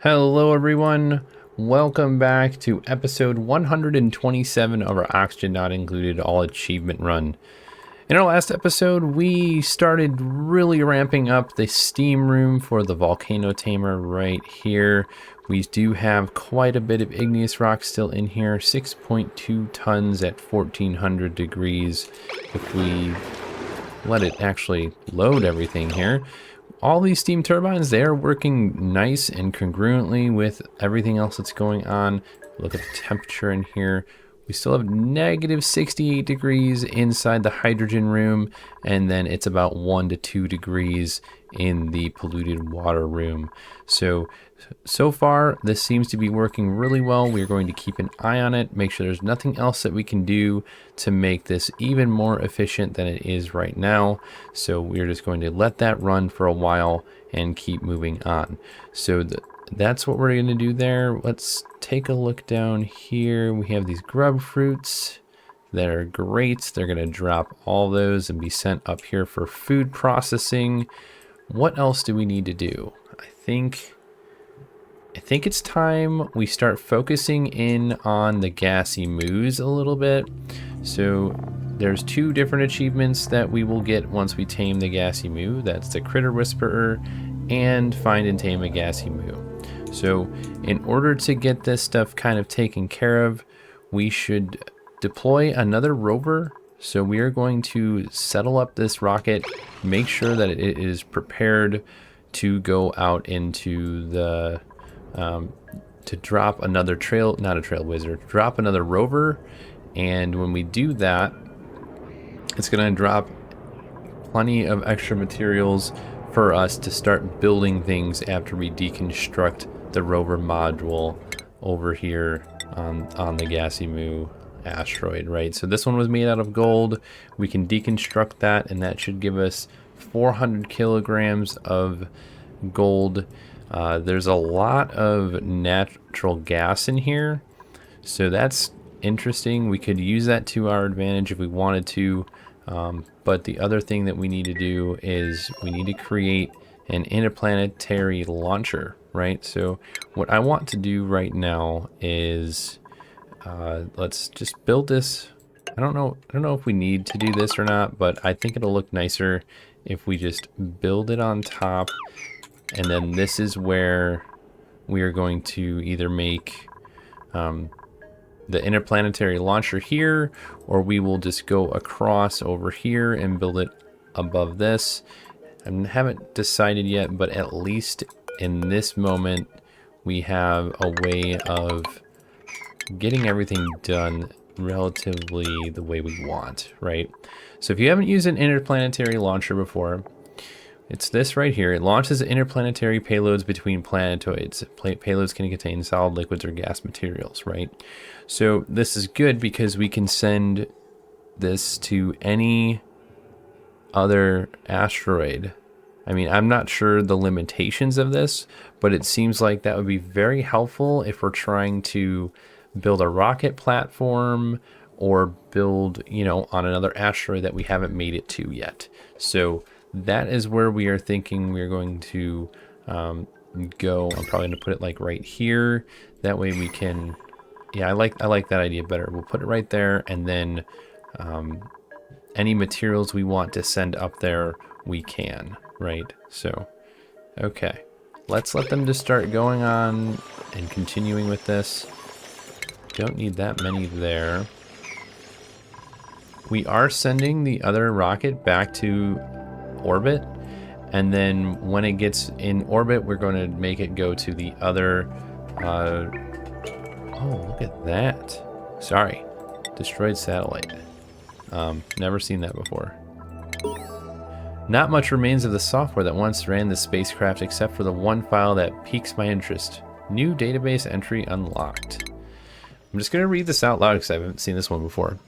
Hello everyone, welcome back to episode 127 of our Oxygen Not Included All Achievement Run. In our last episode, we started really ramping up the steam room for the volcano tamer right here. We do have quite a bit of igneous rock still in here, 6.2 tons at 1400 degrees. If we let it actually load everything here, all these steam turbines, they are working nice and congruently with everything else that's going on. Look at the temperature in here. We still have negative 68 degrees inside the hydrogen room, and then it's about 1 to 2 degrees in the polluted water room. So far, this seems to be working really well. We're going to keep an eye on it, make sure there's nothing else that we can do to make this even more efficient than it is right now. So we're just going to let that run for a while and keep moving on. So that's what we're going to do there. Let's take a look down here. We have these grub fruits that are great. They're going to drop all those and be sent up here for food processing. What else do we need to do? I think it's time we start focusing in on the Gassy Moos a little bit. So there's 2 different achievements that we will get once we tame the Gassy Moo. That's the Critter Whisperer and find and tame a Gassy Moo. So in order to get this stuff kind of taken care of, we should deploy another rover. So we are going to settle up this rocket, make sure that it is prepared to go out into the to drop another drop another rover. And when we do that, it's going to drop plenty of extra materials for us to start building things after we deconstruct the rover module over here on the Gassy Moo asteroid, right? So this one was made out of gold. We can deconstruct that, and that should give us 400 kilograms of gold. There's a lot of natural gas in here, so that's interesting. We could use that to our advantage if we wanted to, but the other thing that we need to do is we need to create an interplanetary launcher, right? So what I want to do right now is let's just build this. I don't know if we need to do this or not, but I think it'll look nicer if we just build it on top. And then this is where we are going to either make the interplanetary launcher here, or we will just go across over here and build it above this. I haven't decided yet, but at least in this moment, we have a way of getting everything done relatively the way we want, right? So if you haven't used an interplanetary launcher before, it's this right here. It launches interplanetary payloads between planetoids. Payloads can contain solid, liquids, or gas materials, right? So this is good because we can send this to any other asteroid. I mean, I'm not sure the limitations of this, but it seems like that would be very helpful if we're trying to build a rocket platform or build, on another asteroid that we haven't made it to yet. So that is where we are thinking we're going to go. I'm probably going to put it like right here. That way we can, I like that idea better. We'll put it right there, and then any materials we want to send up there, we can, right? So, okay. Let's let them just start going on and continuing with this. Don't need that many there. We are sending the other rocket back to orbit, and then when it gets in orbit, we're going to make it go to the other oh, look at that. Sorry, destroyed satellite. Never seen that before. Not much remains of the software that once ran the spacecraft, except for the one file that piques my interest. New database entry unlocked. I'm just going to read this out loud because I haven't seen this one before.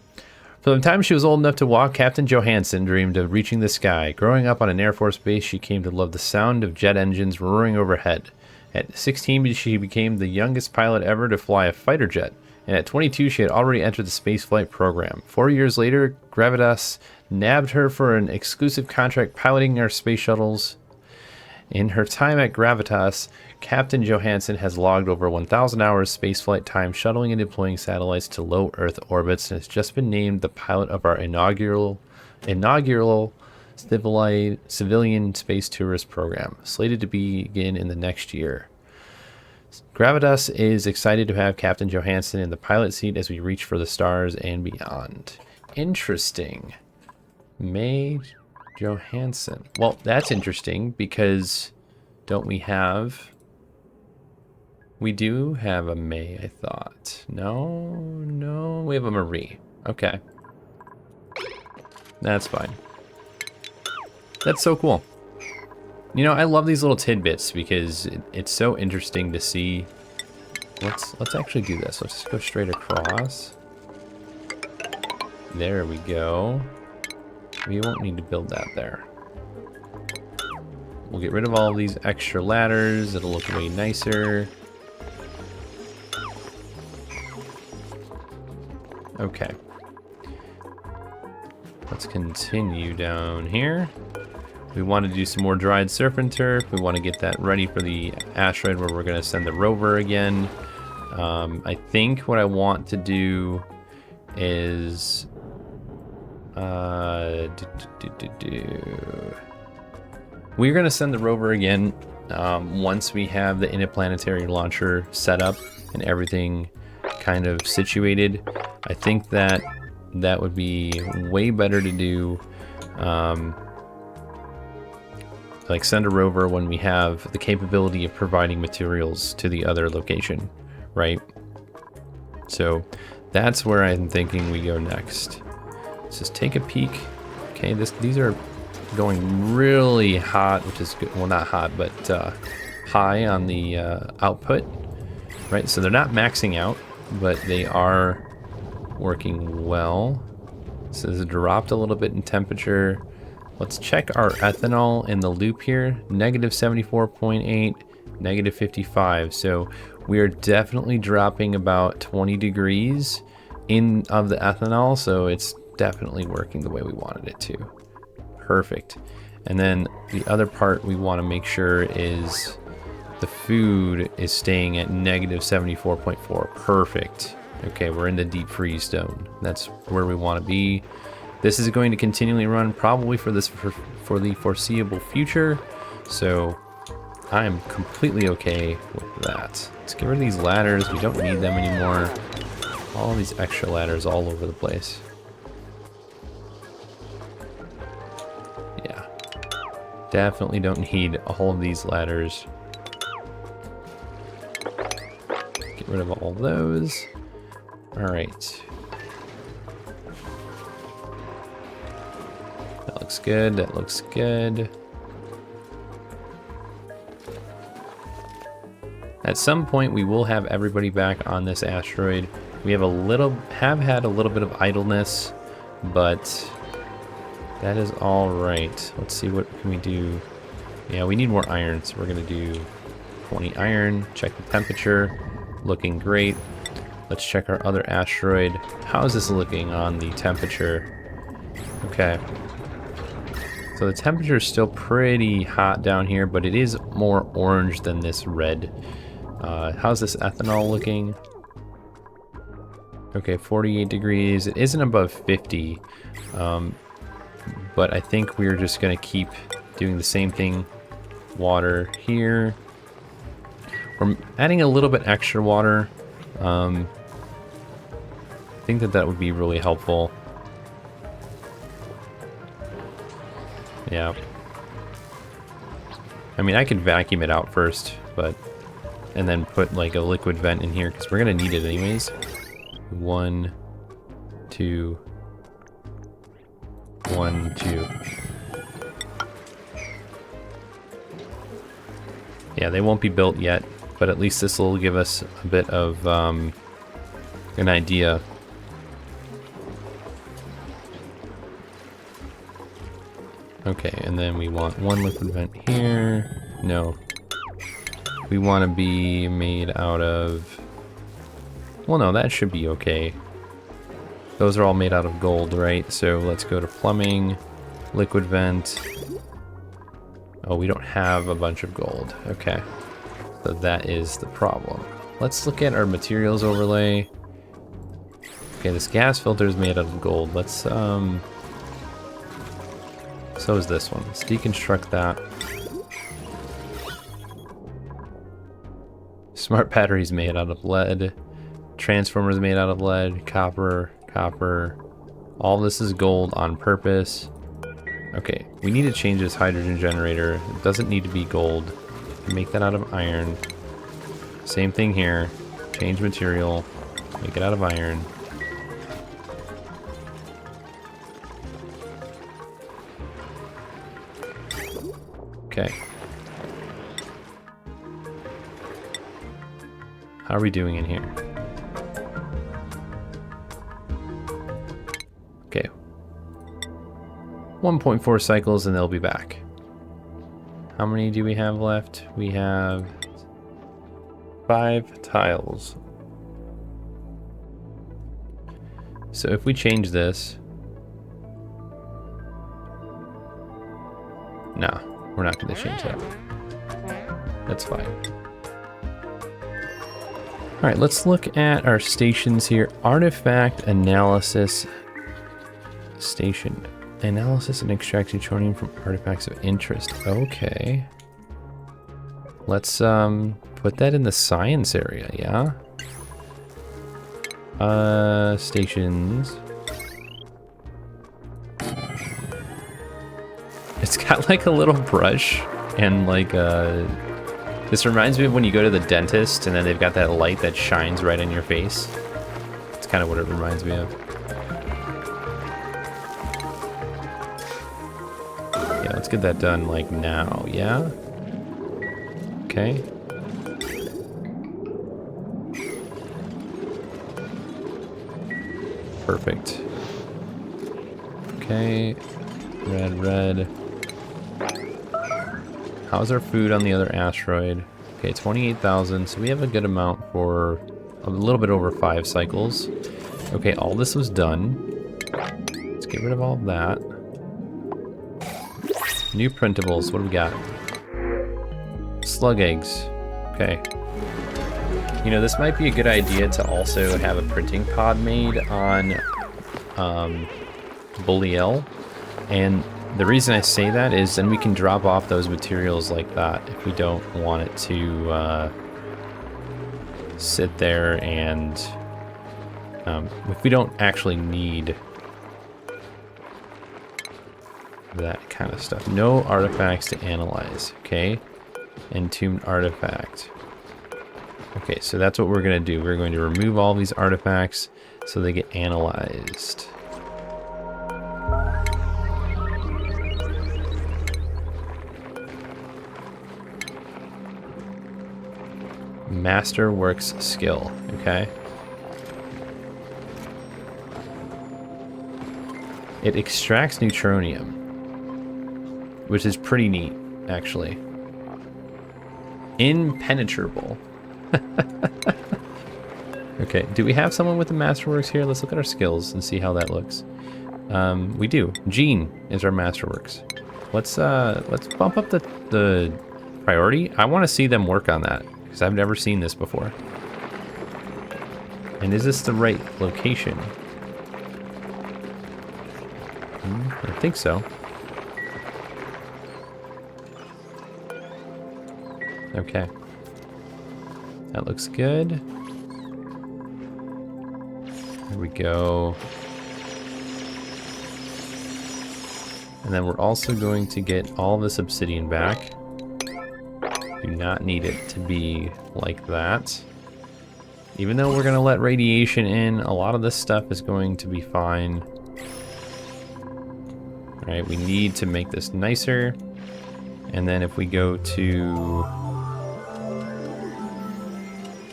From the time she was old enough to walk, Captain Johansson dreamed of reaching the sky. Growing up on an Air Force base, she came to love the sound of jet engines roaring overhead. At 16, she became the youngest pilot ever to fly a fighter jet. And at 22, she had already entered the spaceflight program. 4 years later, Gravitas nabbed her for an exclusive contract piloting our space shuttles. In her time at Gravitas, Captain Johansson has logged over 1,000 hours spaceflight time shuttling and deploying satellites to low Earth orbits, and has just been named the pilot of our inaugural civilian space tourist program, slated to begin in the next year. Gravitas is excited to have Captain Johansson in the pilot seat as we reach for the stars and beyond. Interesting. May Johansson. Well, that's interesting because don't we have... We do have a May, I thought. No, we have a Marie. Okay. That's fine. That's so cool. You know, I love these little tidbits because it's so interesting to see. Let's actually do this. Let's just go straight across. There we go. We won't need to build that there. We'll get rid of all of these extra ladders. It'll look way nicer. Okay. Let's continue down here. We want to do some more dried surf and turf. We want to get that ready for the asteroid where we're going to send the rover again. I think what I want to do is... We're going to send the rover again once we have the Interplanetary Launcher set up and everything kind of situated. I think that would be way better to do, like send a rover when we have the capability of providing materials to the other location, right? So that's where I'm thinking we go next. Let's just take a peek. Okay, these are going really hot, which is good. Well, not hot, but high on the output, right? So they're not maxing out, but they are working well. So this has dropped a little bit in temperature. Let's check our ethanol in the loop here. Negative 74.8, negative 55. So we are definitely dropping about 20 degrees of the ethanol. So it's definitely working the way we wanted it to. Perfect. And then the other part we want to make sure is the food is staying at negative 74.4. Perfect. Okay, we're in the deep freeze zone. That's where we want to be. This is going to continually run probably for the foreseeable future. So I'm completely okay with that. Let's get rid of these ladders. We don't need them anymore. All these extra ladders all over the place. Yeah. Definitely don't need all of these ladders. Get rid of all those. All right. That looks good. That looks good. At some point, we will have everybody back on this asteroid. We have had a little bit of idleness, but that is all right. Let's see, what can we do? Yeah, we need more iron, so we're gonna do 20 iron. Check the temperature, looking great. Let's check our other asteroid. How is this looking on the temperature? Okay. So the temperature is still pretty hot down here, but it is more orange than this red. How's this ethanol looking? Okay, 48 degrees. It isn't above 50, but I think we're just going to keep doing the same thing. Water here. We're adding a little bit extra water. I think that would be really helpful. Yeah. I mean, I could vacuum it out first, and then put like a liquid vent in here because we're gonna need it anyways. 1, 2, 1, 2. Yeah, they won't be built yet, but at least this will give us a bit of an idea. Okay, and then we want one liquid vent here. No. We want to be made out of... Well, no, that should be okay. Those are all made out of gold, right? So let's go to plumbing, liquid vent. Oh, we don't have a bunch of gold. Okay. So that is the problem. Let's look at our materials overlay. Okay, this gas filter is made out of gold. Let's, so is this one. Let's deconstruct that. Smart batteries made out of lead. Transformers made out of lead. Copper. All this is gold on purpose. Okay, we need to change this hydrogen generator. It doesn't need to be gold. Make that out of iron. Same thing here. Change material. Make it out of iron. Okay. How are we doing in here? Okay. 1.4 cycles and they'll be back. How many do we have left? We have 5 tiles. So if we change this... Nah, we're not going to change that. That's fine. Alright, let's look at our stations here. Artifact analysis station. Analysis and extract plutonium from artifacts of interest. Okay. Let's put that in the science area, yeah? Stations. It's got like a little brush and like this reminds me of when you go to the dentist and then they've got that light that shines right in your face. It's kind of what it reminds me of. Yeah, let's get that done like now, yeah? Okay. Perfect. Okay. Red. How's our food on the other asteroid? Okay, 28,000, so we have a good amount for a little bit over 5 cycles. Okay, all this was done. Let's get rid of all of that. New printables, what do we got? Slug eggs. Okay. You know, this might be a good idea to also have a printing pod made on Bulliel. And the reason I say that is then we can drop off those materials like that if we don't want it to sit there and if we don't actually need that kind of stuff. No artifacts to analyze, okay? Entombed artifact. Okay, so that's what we're going to do. We're going to remove all these artifacts so they get analyzed. Masterworks skill, okay? It extracts neutronium, which is pretty neat, actually. Impenetrable. Okay, do we have someone with the Masterworks here? Let's look at our skills and see how that looks. We do. Gene is our Masterworks. Let's bump up the priority. I want to see them work on that because I've never seen this before. And is this the right location? I think so. Okay. That looks good. There we go. And then we're also going to get all this obsidian back. Do not need it to be like that. Even though we're going to let radiation in, a lot of this stuff is going to be fine. Alright, we need to make this nicer. And then if we go to...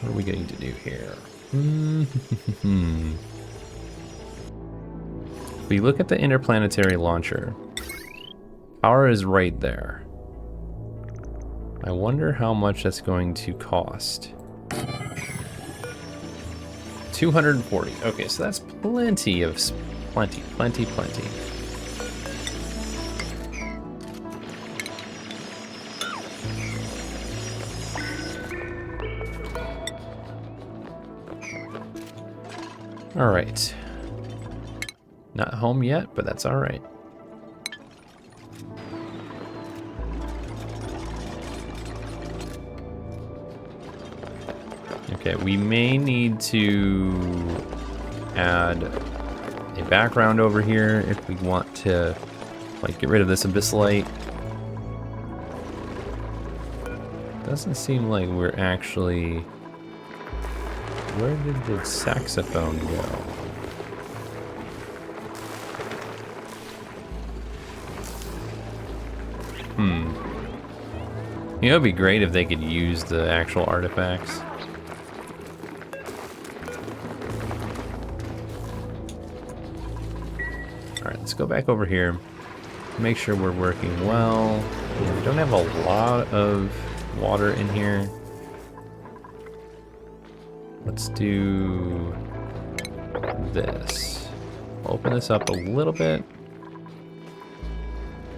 what are we going to do here? If we look at the Interplanetary Launcher, power is right there. I wonder how much that's going to cost. 240. Okay, so that's plenty of... plenty. All right. Not home yet, but that's all right. Okay, we may need to add a background over here if we want to, like, get rid of this abyssalite. Doesn't seem like we're actually... Where did the saxophone go? You know, it'd be great if they could use the actual artifacts. Alright, let's go back over here. Make sure we're working well. Yeah, we don't have a lot of water in here. Let's do this. Open this up a little bit.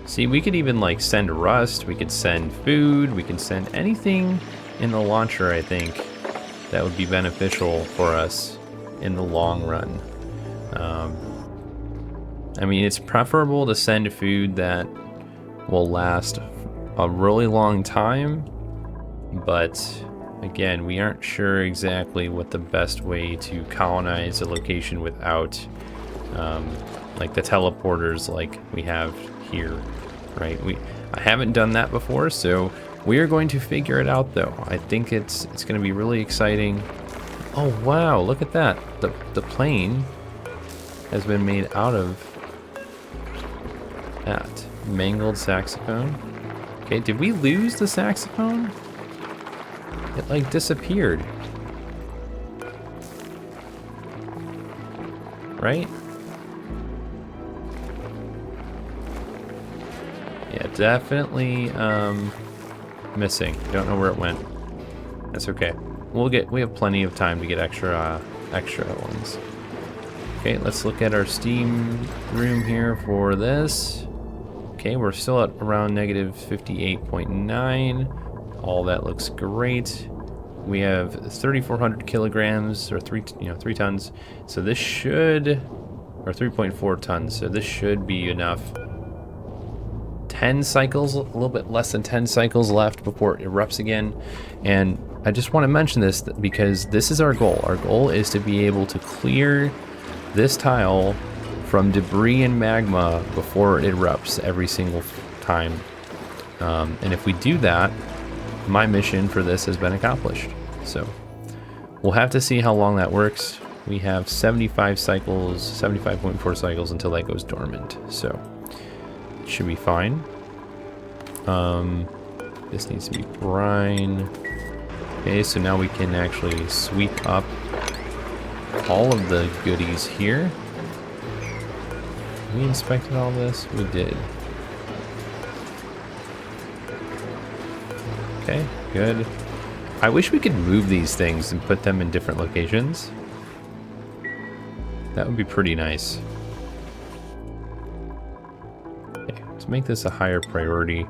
See, we could even like send rust, we could send food, we can send anything in the launcher, I think, that would be beneficial for us in the long run. I mean, it's preferable to send food that will last a really long time, but again, we aren't sure exactly what the best way to colonize a location without like the teleporters like we have here, right? I haven't done that before, so we are going to figure it out though. I think it's going to be really exciting. Oh wow, look at that. The plane has been made out of that mangled saxophone. Okay, did we lose the saxophone? It like disappeared. Right? Yeah, definitely missing. Don't know where it went. That's okay. We have plenty of time to get extra ones. Okay, let's look at our Steam room here for this. Okay, we're still at around negative 58.9. All that looks great. We have 3,400 kilograms, or 3 tons. So this should, or 3.4 tons. So this should be enough. 10 cycles, a little bit less than 10 cycles left before it erupts again. And I just want to mention this because this is our goal. Our goal is to be able to clear this tile from debris and magma before it erupts every single time. And if we do that, my mission for this has been accomplished. So we'll have to see how long that works. We have 75 cycles, 75.4 cycles until that goes dormant. So it should be fine. This needs to be brine. Okay, so now we can actually sweep up all of the goodies here. We inspected all this? We did. Okay, good. I wish we could move these things and put them in different locations. That would be pretty nice. Okay, let's make this a higher priority.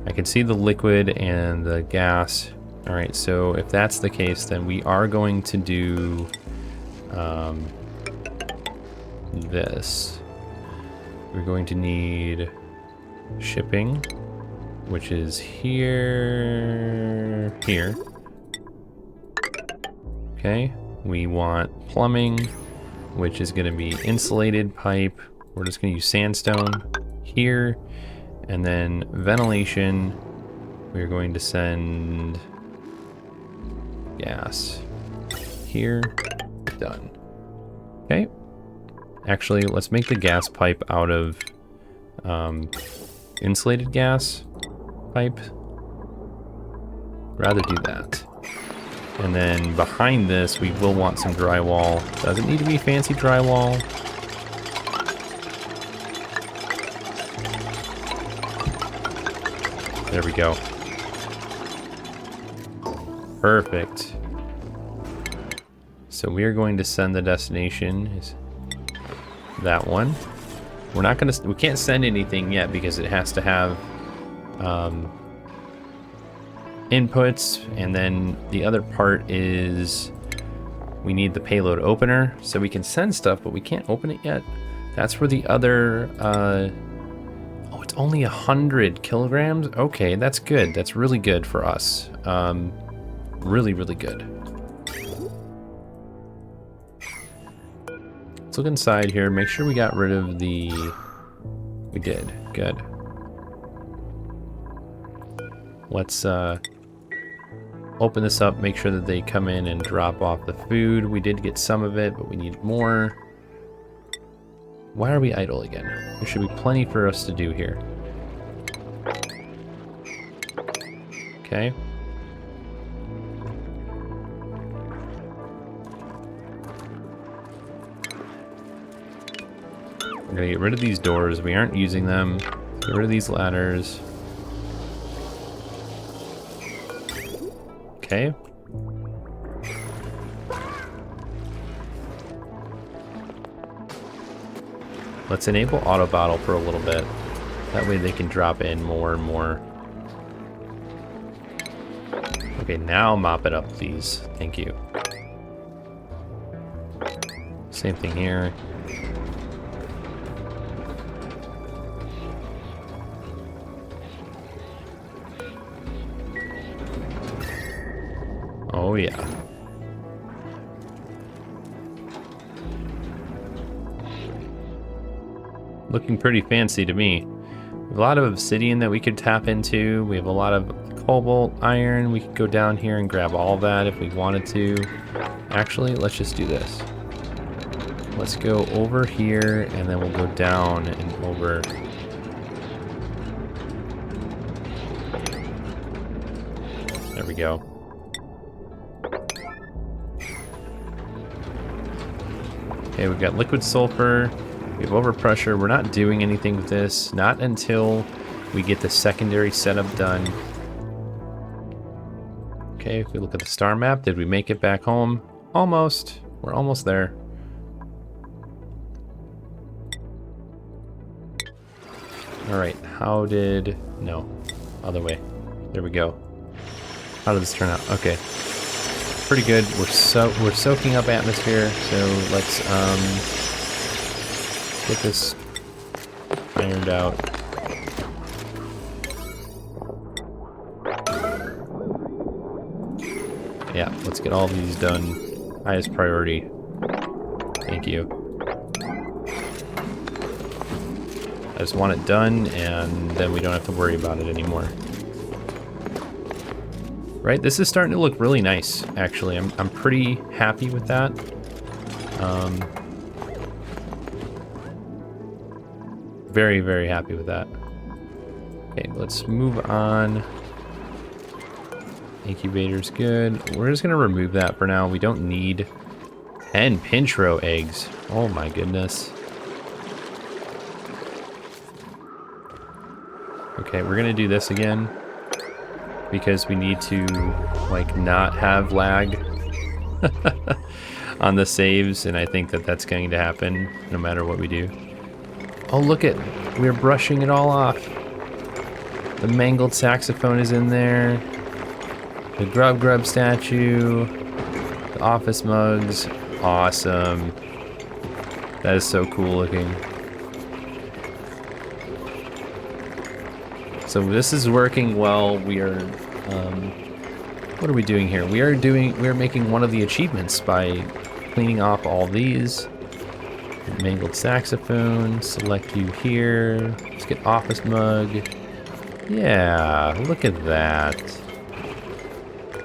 I can see the liquid and the gas. All right, so if that's the case, then we are going to do this. We're going to need shipping, which is here. Okay, we want plumbing, which is going to be insulated pipe. We're just going to use sandstone here, and then ventilation. We're going to send gas here. Done. Okay. Actually, let's make the gas pipe out of insulated gas pipe. Rather do that. And then behind this, we will want some drywall. Doesn't need to be fancy drywall. There we go. Perfect. So we are going to send the destination is that one. We're not gonna, we can't send anything yet because it has to have inputs, and then the other part is We need the payload opener so we can send stuff, but we can't open it yet. That's where the other, oh, it's only 100 kilograms? Okay, that's good. That's really good for us. Really, really good. Let's look inside here, make sure we got rid of the... We did, good. Let's open this up, make sure that they come in and drop off the food. We did get some of it, but we need more. Why are we idle again? There should be plenty for us to do here. Okay. We're gonna get rid of these doors. We aren't using them. Get rid of these ladders. Okay. Let's enable auto bottle for a little bit. That way they can drop in more and more. Okay, now mop it up, please. Thank you. Same thing here. Oh yeah. Looking pretty fancy to me. We have a lot of obsidian that we could tap into. We have a lot of cobalt, iron. We could go down here and grab all that if we wanted to. Actually, let's just do this. Let's go over here and then we'll go down and over. There we go. Okay, we've got liquid sulfur, we have overpressure. We're not doing anything with this, not until we get the secondary setup done. Okay, if we look at the star map, did we make it back home? Almost. We're almost there. Alright, how did... No, other way. There we go. How did this turn out? Okay. Pretty good. We're soaking up atmosphere, so let's get this ironed out. Yeah, let's get all these done. Highest priority. Thank you. I just want it done, and then we don't have to worry about it anymore. Right, this is starting to look really nice, actually. I'm pretty happy with that. Very, very happy with that. Okay, let's move on. Incubator's good. We're just gonna remove that for now. We don't need 10 pinch row eggs. Oh my goodness. Okay, we're gonna do this again because we need to like not have lag on the saves, and I think that that's going to happen no matter what we do. Oh, look it, we're brushing it all off. The mangled saxophone is in there. The Grub statue. The office mugs. Awesome. That is so cool looking. So this is working well. We are, what are we doing here? We are making one of the achievements by cleaning off all these. Mangled saxophone, select you here. Let's get office mug. Yeah, look at that.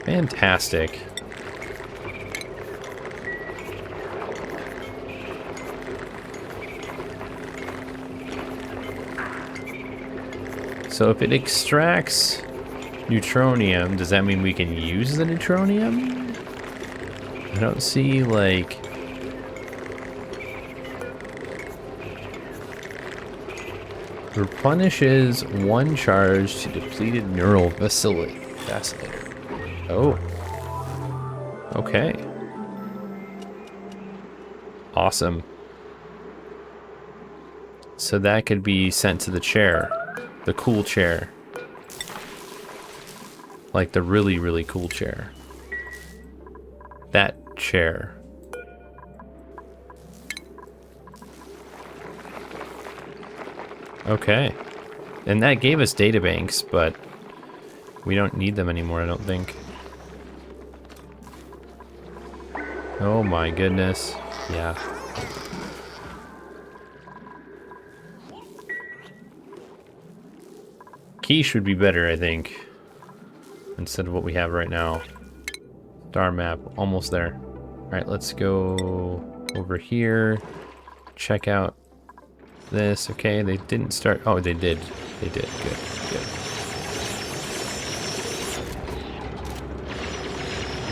Fantastic. So if it extracts neutronium, does that mean we can use the neutronium? I don't see, like... Replenishes one charge to depleted neural vacillator. Oh. Okay. Awesome. So that could be sent to the chair. The cool chair. Like the really, really cool chair. That chair. Okay. And that gave us data banks, but we don't need them anymore, I don't think. Oh my goodness. Yeah. Quiche would be better, I think, instead of what we have right now. Star map, almost there. Alright, let's go over here. Check out this. Okay, they didn't start. Oh, they did. They did. Good, good.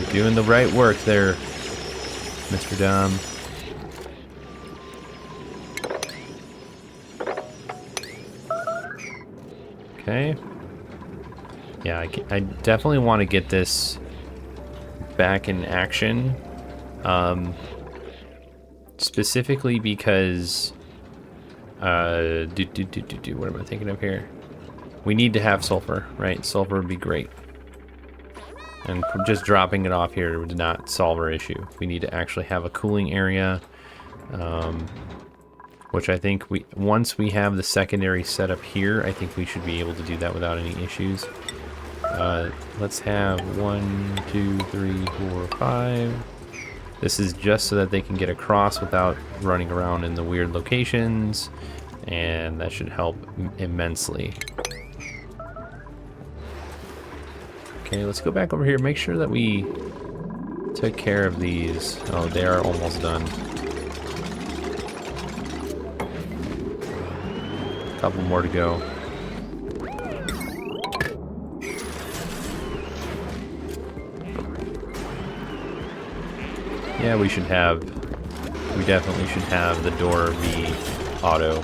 You're doing the right work there, Mr. Dom. Okay. Yeah, I definitely want to get this back in action. Specifically because what am I thinking of here? We need to have sulfur, right? Sulfur would be great. And just dropping it off here would not solve our issue. We need to actually have a cooling area, which I think once we have the secondary set up here, I think we should be able to do that without any issues. Let's have 1, 2, 3, 4, 5. This is just so that they can get across without running around in the weird locations, and that should help immensely. Okay, let's go back over here, make sure that we took care of these. Oh, they are almost done. A couple more to go. Yeah, we definitely should have the door be auto.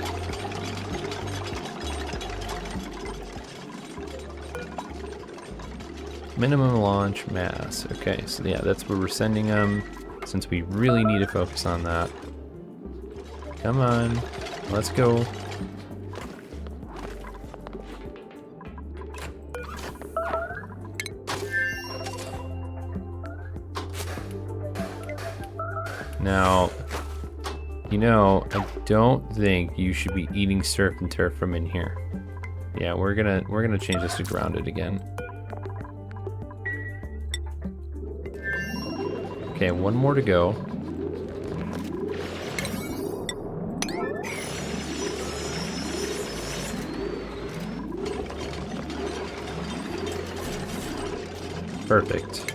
Minimum launch mass. Okay, so yeah, that's where we're sending them, since we really need to focus on that. Come on, let's go. Now, you know, I don't think you should be eating surf and turf from in here. Yeah, we're gonna change this to grounded again. Okay, one more to go. Perfect.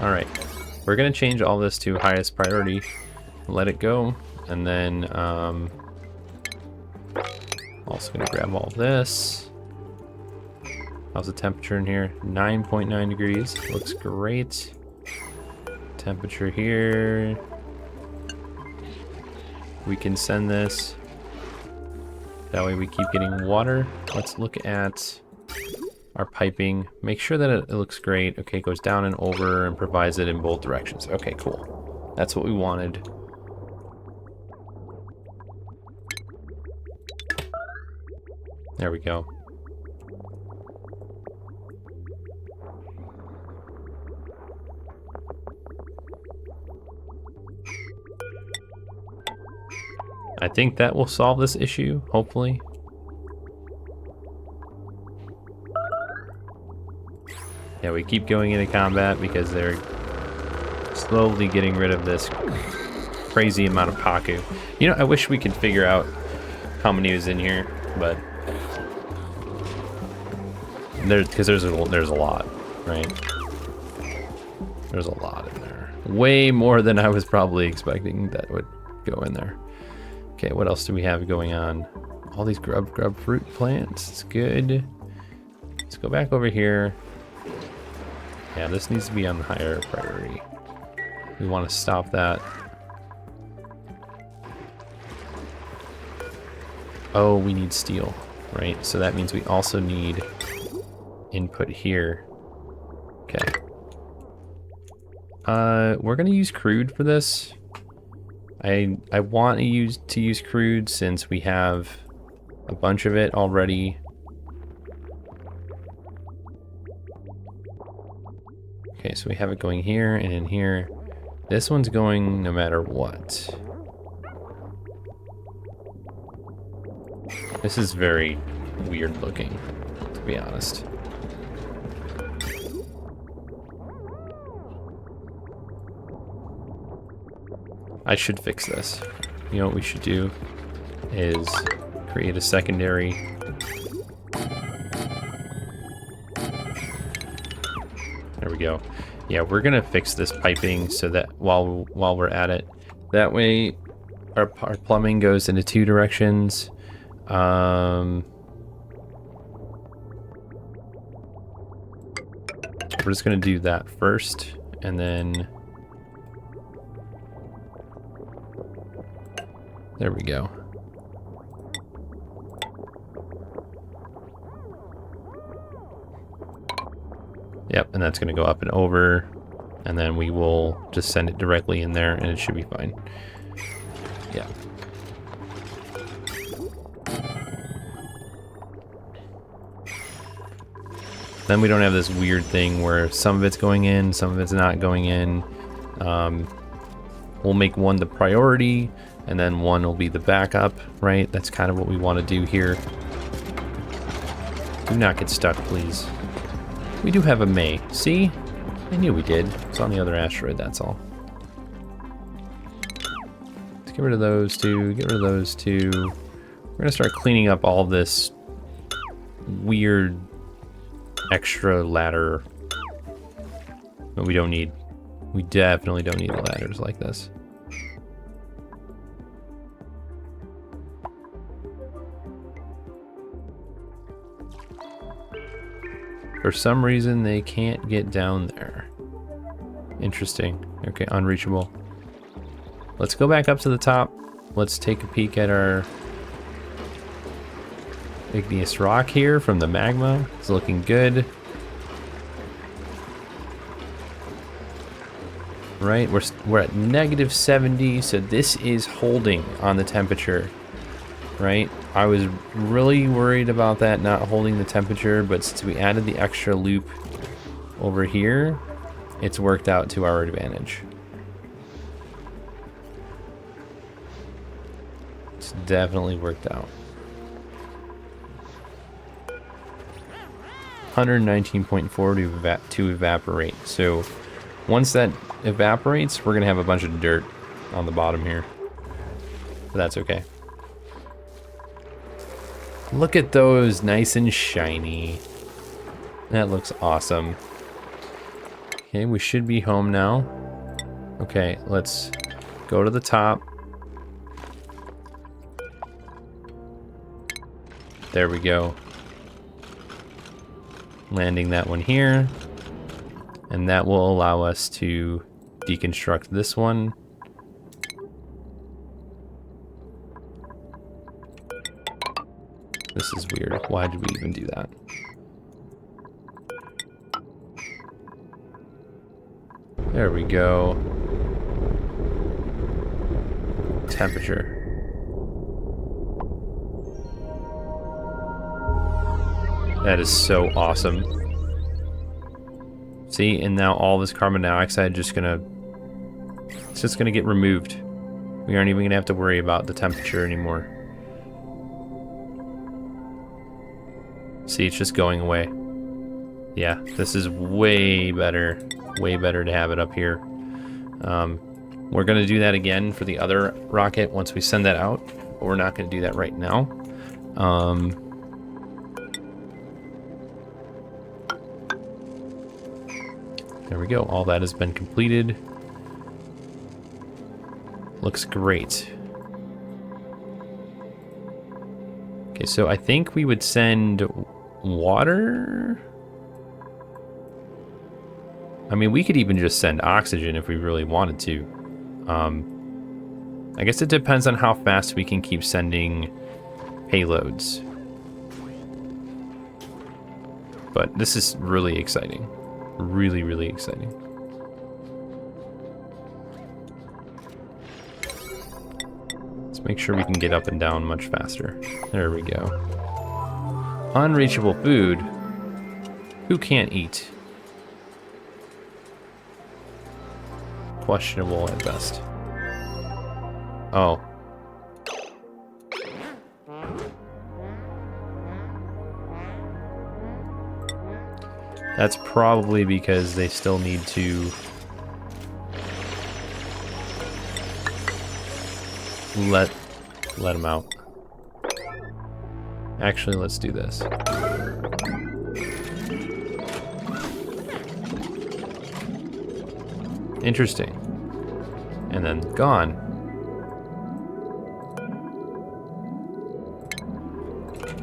All right, we're gonna change all this to highest priority, let it go, and then also gonna grab all this. How's the temperature in here? 9.9 degrees, looks great. Temperature here. We can send this. That way we keep getting water. Let's look at our piping. Make sure that it looks great. Okay, it goes down and over and provides it in both directions. Okay, cool. That's what we wanted. There we go. I think that will solve this issue, hopefully. Yeah, we keep going into combat because they're slowly getting rid of this crazy amount of Paku. You know, I wish we could figure out how many was in here, but because there's a lot, right? There's a lot in there. Way more than I was probably expecting that would go in there. Okay, what else do we have going on? All these grub fruit plants. It's good. Let's go back over here. Yeah, this needs to be on the higher priority. We want to stop that. Oh, we need steel, right? So that means we also need input here. Okay. We're gonna use crude for this. I want to use crude since we have a bunch of it already. Okay, so we have it going here and in here. This one's going no matter what. This is very weird looking, to be honest. I should fix this. You know what we should do is create a secondary. There we go. Yeah, we're gonna fix this piping so that while we're at it, that way our plumbing goes into two directions. We're just gonna do that first, and then there we go. Yep, and that's going to go up and over, and then we will just send it directly in there, and it should be fine. Yeah. Then we don't have this weird thing where some of it's going in, some of it's not going in. We'll make one the priority, and then one will be the backup, right? That's kind of what we want to do here. Do not get stuck, please. We do have a May. See? I knew we did. It's on the other asteroid, that's all. Let's get rid of those two. Get rid of those two. We're going to start cleaning up all this weird extra ladder that we don't need. We definitely don't need ladders like this. For some reason, they can't get down there. Interesting. Okay, unreachable. Let's go back up to the top. Let's take a peek at our igneous rock here from the magma. It's looking good. Right, we're at -70, so this is holding on the temperature. Right? I was really worried about that not holding the temperature, but since we added the extra loop over here, it's worked out to our advantage. It's definitely worked out. 119.4 to evaporate. So once that evaporates, we're gonna have a bunch of dirt on the bottom here, but that's okay. Look at those, nice and shiny. That looks awesome. Okay, we should be home now. Okay, let's go to the top. There we go. Landing that one here. And that will allow us to deconstruct this one. This is weird. Why did we even do that? There we go. Temperature. That is so awesome. See, and now all this carbon dioxide it's just gonna get removed. We aren't even gonna have to worry about the temperature anymore. See, it's just going away. Yeah, this is way better to have it up here. We're gonna do that again for the other rocket once we send that out, but we're not gonna do that right now. There we go, all that has been completed. Looks great. Okay, so I think we would send water. I mean, we could even just send oxygen if we really wanted to. I guess it depends on how fast we can keep sending payloads. But this is really exciting. Really, really exciting. Let's make sure we can get up and down much faster. There we go. Unreachable food. Who can't eat? questionable at best. Oh. That's probably because they still need to let them out. Actually, let's do this. Interesting. And then gone.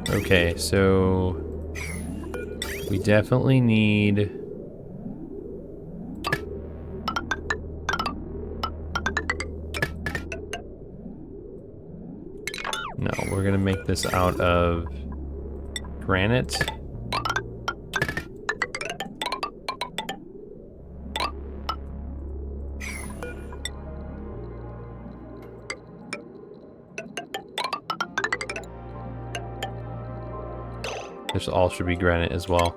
Okay, so we definitely need no, we're gonna make this out of granite. This all should be granite as well.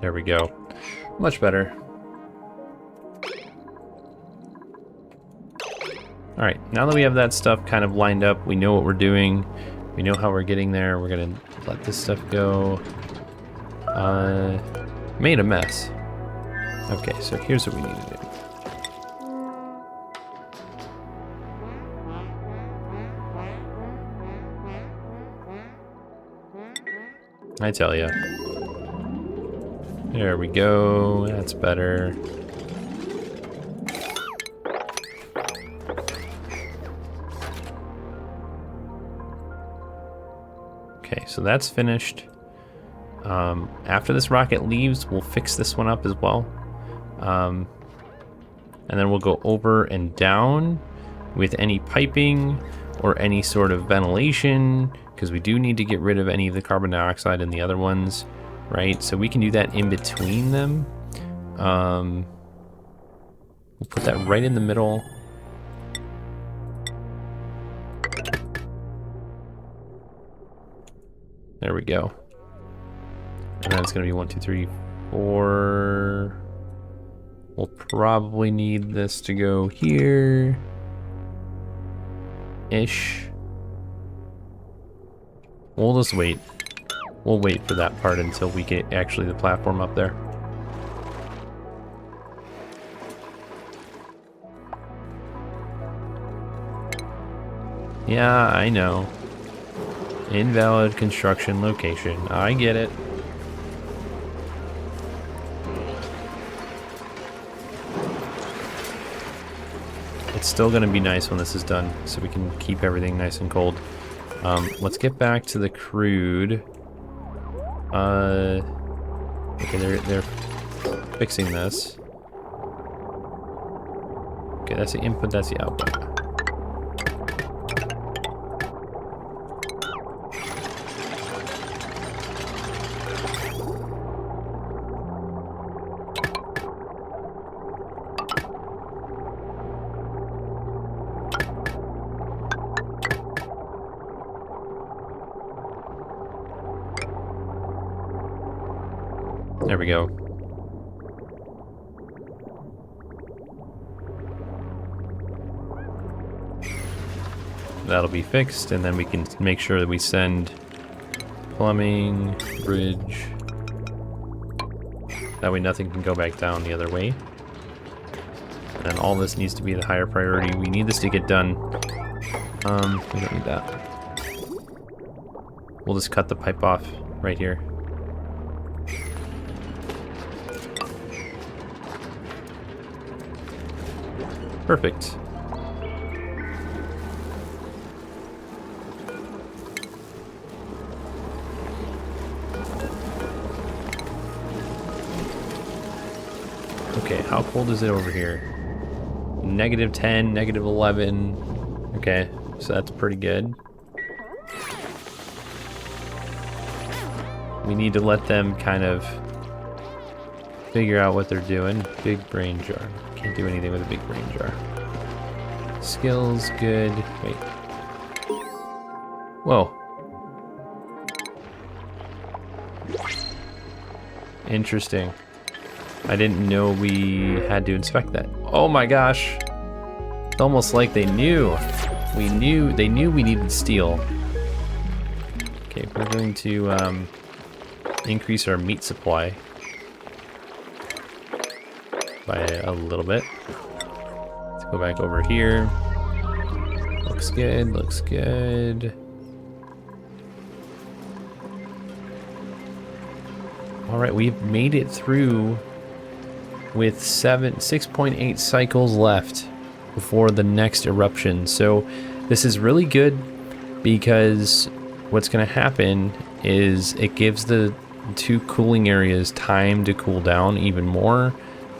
There we go. Much better. Alright, now that we have that stuff kind of lined up, we know what we're doing, we know how we're getting there, we're gonna let this stuff go. Made a mess. Okay, so here's what we need to do. I tell ya. There we go, that's better. Okay, so that's finished. After this rocket leaves, we'll fix this one up as well. And then we'll go over and down with any piping or any sort of ventilation, because we do need to get rid of any of the carbon dioxide in the other ones, right? So we can do that in between them. We'll put that right in the middle. There we go. And then it's going to be 1, 2, 3, 4. We'll probably need this to go here. Ish. We'll just wait. We'll wait for that part until we get actually the platform up there. Yeah, I know. Invalid construction location. I get it. It's still going to be nice when this is done, so we can keep everything nice and cold. Let's get back to the crude. Okay, they're fixing this. Okay, that's the input, that's the output. There we go. That'll be fixed, and then we can make sure that we send plumbing, bridge. That way nothing can go back down the other way. And then all this needs to be the higher priority. We need this to get done. We don't need that. We'll just cut the pipe off right here. Perfect. Okay, how cold is it over here? -10, -11. Okay, so that's pretty good. We need to let them kind of figure out what they're doing. Big brain jar. Can't do anything with a big brain jar. Skills, good. Wait. Whoa. Interesting. I didn't know we had to inspect that. Oh my gosh. It's almost like they knew. They knew we needed steel. Okay, we're going to increase our meat supply by a little bit. Let's go back over here. Looks good, looks good. All right, we've made it through with 6.8 cycles left before the next eruption. So this is really good because what's going to happen is it gives the two cooling areas time to cool down even more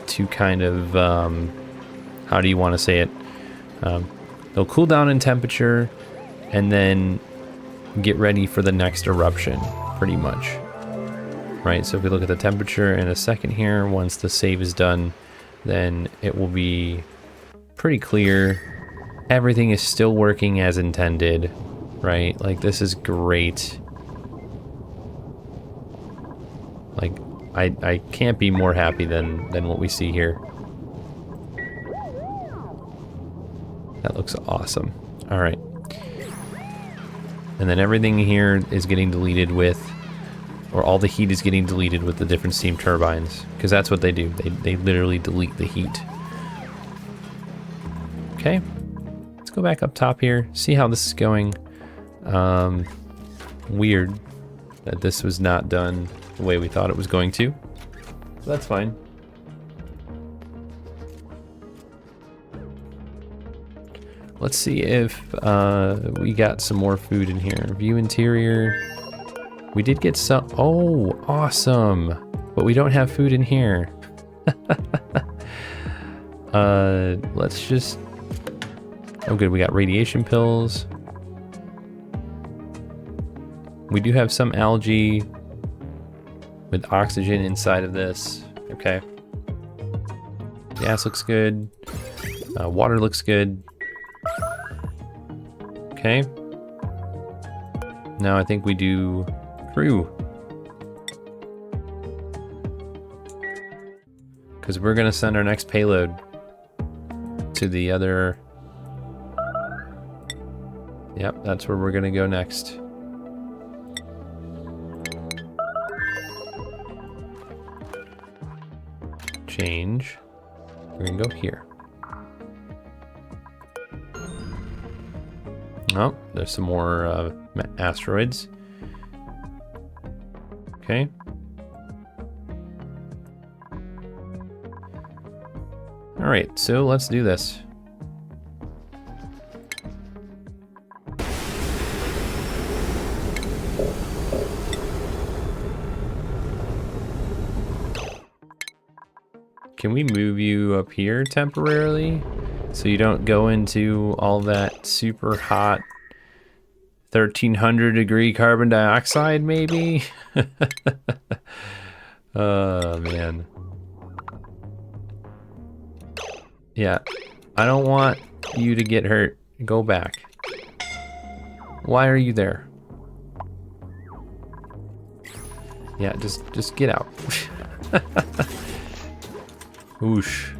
to kind of, how do you want to say it? They'll cool down in temperature and then get ready for the next eruption, pretty much. Right, so if we look at the temperature in a second here, once the save is done, then it will be pretty clear. Everything is still working as intended, right? Like, this is great. Like, I can't be more happy than what we see here. That looks awesome. All right. And then everything here is getting deleted with, or all the heat is getting deleted with the different steam turbines, because that's what they do. They literally delete the heat. Okay. Let's go back up top here, see how this is going. Weird that this was not done the way we thought it was going to. So that's fine. Let's see if we got some more food in here. View interior. We did get some. Oh, awesome. But we don't have food in here. Let's just. Oh, good. We got radiation pills. We do have some algae with oxygen inside of this. Okay. Gas looks good. Water looks good. Okay. Now I think we do crew. Because we're going to send our next payload to the other. Yep, that's where we're going to go next. Change. We're going to go here. Oh, there's some more asteroids. Okay. All right, so let's do this. Can we move you up here temporarily? So you don't go into all that super hot 1300 degree carbon dioxide, maybe? Oh, man. Yeah, I don't want you to get hurt. Go back. Why are you there? Yeah, just get out. Whoosh.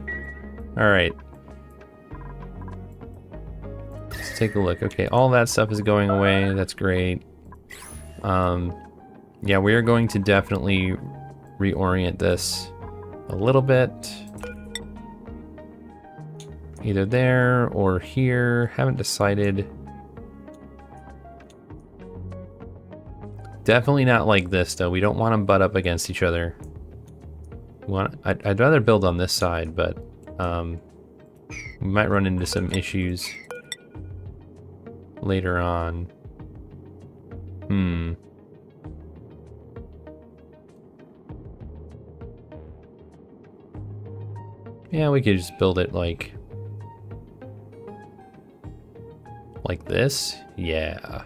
All right. Let's take a look. Okay, all that stuff is going away. That's great. Yeah, we are going to definitely reorient this a little bit. Either there or here. Haven't decided. Definitely not like this, though. We don't want them butt up against each other. I'd rather build on this side, but we might run into some issues later on. Yeah, we could just build it like this. Yeah.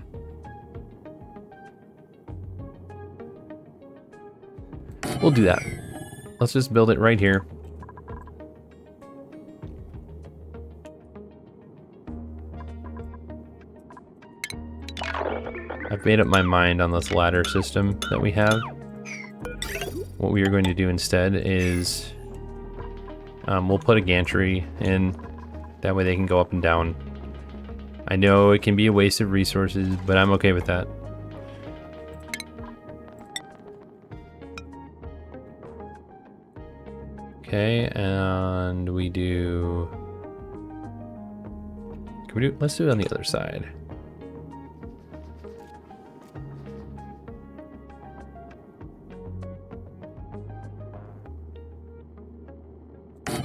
We'll do that. Let's just build it right here. I've made up my mind on this ladder system that we have. What we are going to do instead is we'll put a gantry in. That way they can go up and down. I know it can be a waste of resources, but I'm okay with that. Okay, and we do... Can we do... Let's do it on the other side.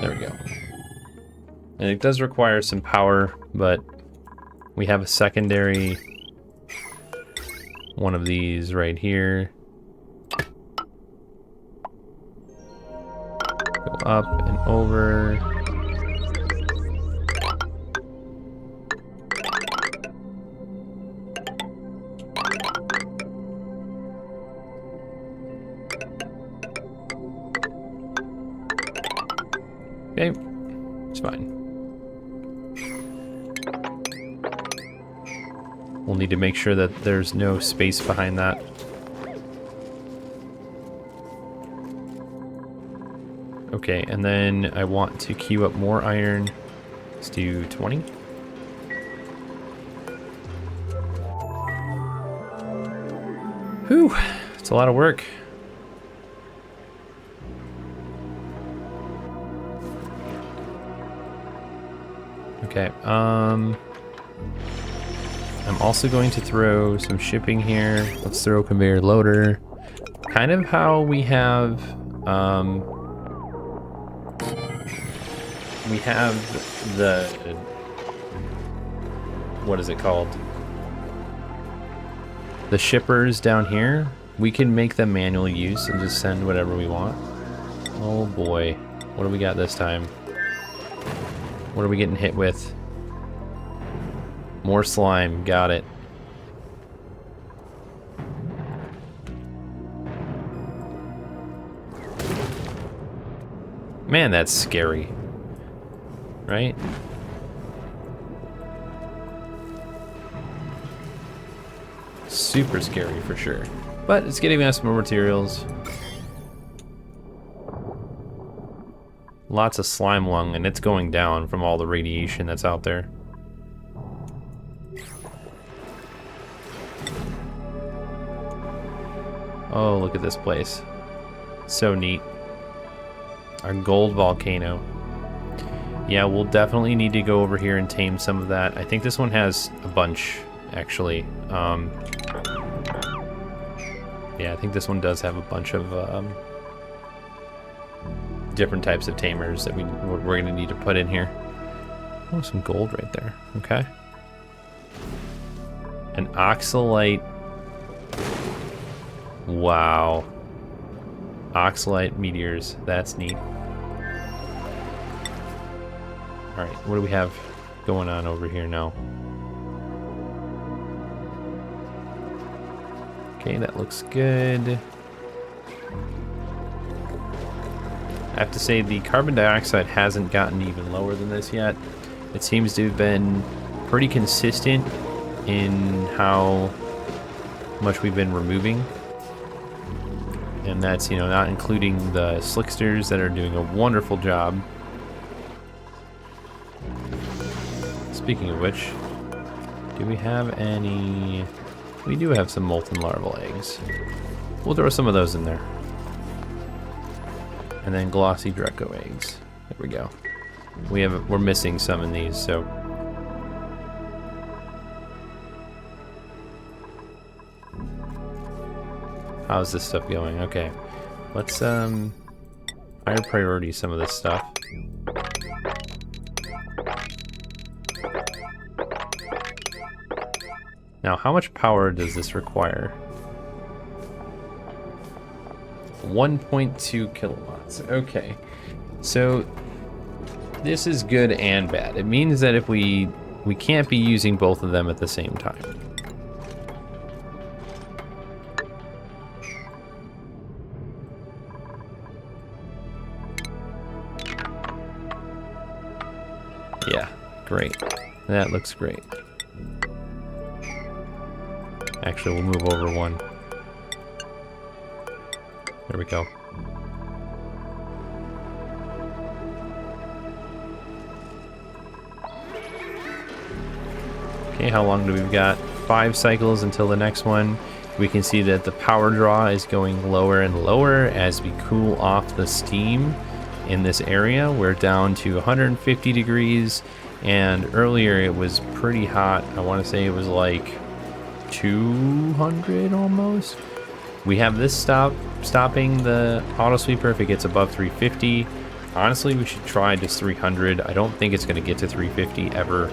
There we go. And it does require some power, but we have a secondary one of these right here. Go up and over. Okay, it's fine. We'll need to make sure that there's no space behind that. Okay, and then I want to queue up more iron. Let's do 20. Whew, it's a lot of work. Okay, I'm also going to throw some shipping here. Let's throw a conveyor loader. Kind of how we have the, what is it called? The shippers down here. We can make them manual use and just send whatever we want. Oh boy, what do we got this time? What are we getting hit with? More slime, got it. Man, that's scary. Right? Super scary for sure. But it's getting us more materials. Lots of slime lung, and it's going down from all the radiation that's out there. Oh, look at this place. So neat. Our gold volcano. Yeah, we'll definitely need to go over here and tame some of that. I think this one has a bunch, actually. Yeah, I think this one does have a bunch of different types of tamers that we're going to need to put in here. Oh, some gold right there. Okay. An oxalite. Wow. Oxalite meteors. That's neat. Alright, what do we have going on over here now? Okay, that looks good. I have to say the carbon dioxide hasn't gotten even lower than this yet. It seems to have been pretty consistent in how much we've been removing. And that's, you know, not including the slicksters that are doing a wonderful job. Speaking of which, do we have any... We do have some molten larval eggs. We'll throw some of those in there. And then glossy Draco eggs. There we go. We're missing some in these, so... How's this stuff going? Okay. Let's higher priority some of this stuff. Now, how much power does this require? 1.2 kilowatts. Okay. So this is good and bad. It means that if we can't be using both of them at the same time. Yeah, great. That looks great. Actually, we'll move over one. There we go. Okay, how long do we've got? 5 cycles until the next one. We can see that the power draw is going lower and lower as we cool off the steam in this area. We're down to 150 degrees, and earlier it was pretty hot. I want to say it was like 200 almost. We have this stopping the auto sweeper if it gets above 350. Honestly, we should try just 300. I don't think it's going to get to 350 ever.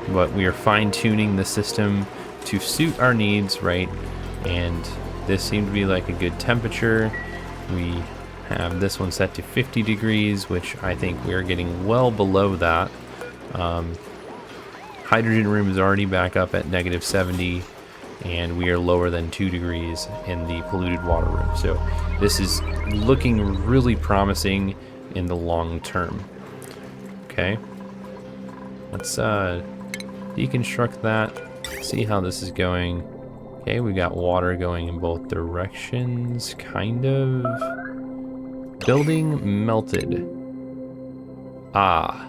But we are fine-tuning the system to suit our needs, right? And this seemed to be like a good temperature. We have this one set to 50 degrees, which I think we are getting well below that. Hydrogen room is already back up at -70, and we are lower than 2 degrees in the polluted water room. So this is looking really promising in the long term. Okay. Let's deconstruct that, see how this is going. Okay, we got water going in both directions, kind of. Building melted. Ah.